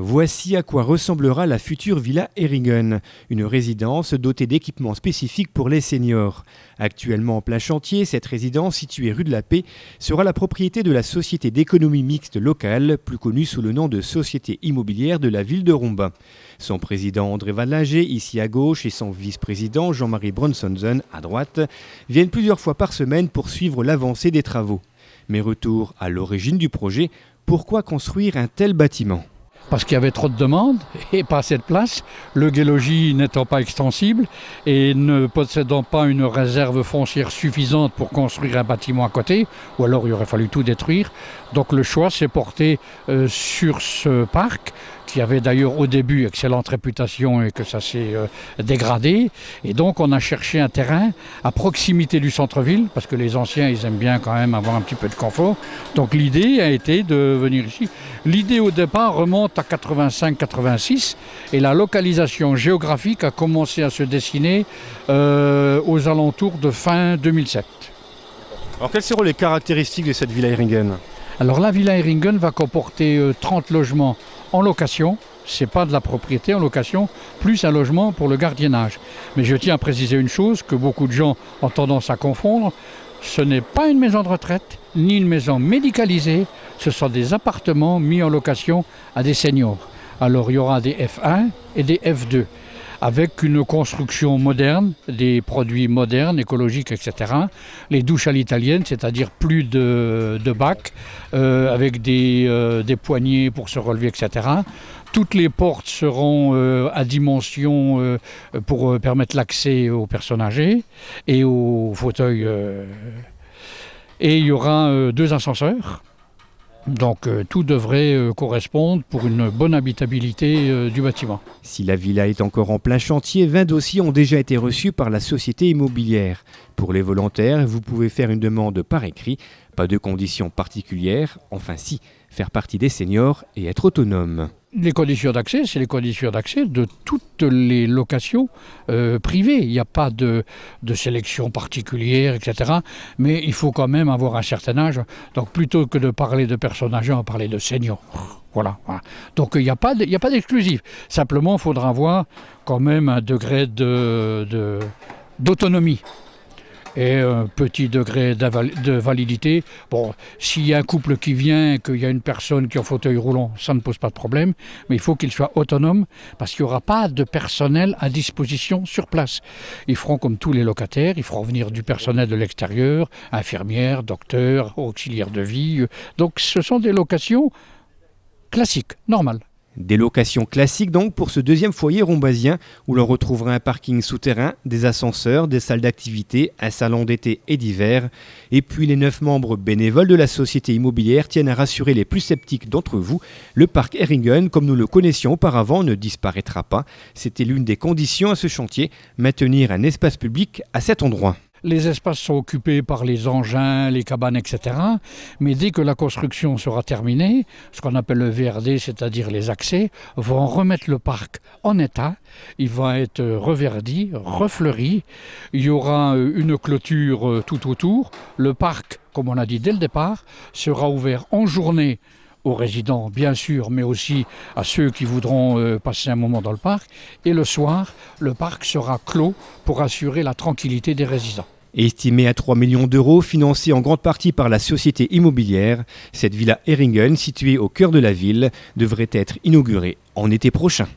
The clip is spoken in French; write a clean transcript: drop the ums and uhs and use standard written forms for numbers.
Voici à quoi ressemblera la future Villa Heringen, une résidence dotée d'équipements spécifiques pour les seniors. Actuellement en plein chantier, cette résidence située rue de la Paix sera la propriété de la société d'économie mixte locale, plus connue sous le nom de Société immobilière de la ville de Rombin. Son président André Vallinger, ici à gauche, et son vice-président Jean-Marie Bronsonsen, à droite, viennent plusieurs fois par semaine pour suivre l'avancée des travaux. Mais retour à l'origine du projet, pourquoi construire un tel bâtiment ? Parce qu'il y avait trop de demandes et pas assez de place, le Gué-Logis n'étant pas extensible et ne possédant pas une réserve foncière suffisante pour construire un bâtiment à côté, ou alors il aurait fallu tout détruire. Donc le choix s'est porté sur ce parc, qui avait d'ailleurs au début excellente réputation et que ça s'est dégradé. Et donc on a cherché un terrain à proximité du centre-ville, parce que les anciens ils aiment bien quand même avoir un petit peu de confort. Donc l'idée a été de venir ici. L'idée au départ remonte à 85-86 et la localisation géographique a commencé à se dessiner aux alentours de fin 2007. Alors quelles seront les caractéristiques de cette Villa Heringen ? Alors la Villa Heringen va comporter 30 logements en location, c'est pas de la propriété en location, plus un logement pour le gardiennage. Mais je tiens à préciser une chose que beaucoup de gens ont tendance à confondre, ce n'est pas une maison de retraite, ni une maison médicalisée, ce sont des appartements mis en location à des seniors. Alors il y aura des F1 et des F2, avec une construction moderne, des produits modernes, écologiques, etc. Les douches à l'italienne, c'est-à-dire plus de bacs, avec des poignées pour se relever, etc. Toutes les portes seront à dimension pour permettre l'accès aux personnes âgées et aux fauteuils. Et il y aura 2 ascenseurs. Donc tout devrait correspondre pour une bonne habitabilité du bâtiment. Si la villa est encore en plein chantier, 20 dossiers ont déjà été reçus par la société immobilière. Pour les volontaires, vous pouvez faire une demande par écrit, pas de conditions particulières, enfin si, faire partie des seniors et être autonome. Les conditions d'accès, c'est les conditions d'accès de toutes les locations privées. Il n'y a pas de sélection particulière, etc. Mais il faut quand même avoir un certain âge. Donc plutôt que de parler de personnes âgées, on va parler de seniors. Voilà. Donc il n'y a pas d'exclusif. Simplement, il faudra avoir quand même un degré d'autonomie. Et un petit degré de validité. Bon, s'il y a un couple qui vient et qu'il y a une personne qui est en fauteuil roulant, ça ne pose pas de problème, mais il faut qu'il soit autonome parce qu'il n'y aura pas de personnel à disposition sur place. Ils feront comme tous les locataires, ils feront venir du personnel de l'extérieur, infirmières, docteurs, auxiliaires de vie. Donc ce sont des locations classiques, normales. Des locations classiques donc pour ce deuxième foyer rombasien où l'on retrouvera un parking souterrain, des ascenseurs, des salles d'activité, un salon d'été et d'hiver. Et puis les 9 membres bénévoles de la société immobilière tiennent à rassurer les plus sceptiques d'entre vous. Le parc Heringen, comme nous le connaissions auparavant, ne disparaîtra pas. C'était l'une des conditions à ce chantier, maintenir un espace public à cet endroit. Les espaces sont occupés par les engins, les cabanes, etc. Mais dès que la construction sera terminée, ce qu'on appelle le VRD, c'est-à-dire les accès, vont remettre le parc en état. Il va être reverdi, refleuri. Il y aura une clôture tout autour. Le parc, comme on a dit dès le départ, sera ouvert en journée aux résidents, bien sûr, mais aussi à ceux qui voudront passer un moment dans le parc. Et le soir, le parc sera clos pour assurer la tranquillité des résidents. Estimée à 3 millions d'euros, financée en grande partie par la société immobilière, cette Villa Heringen, située au cœur de la ville, devrait être inaugurée en été prochain.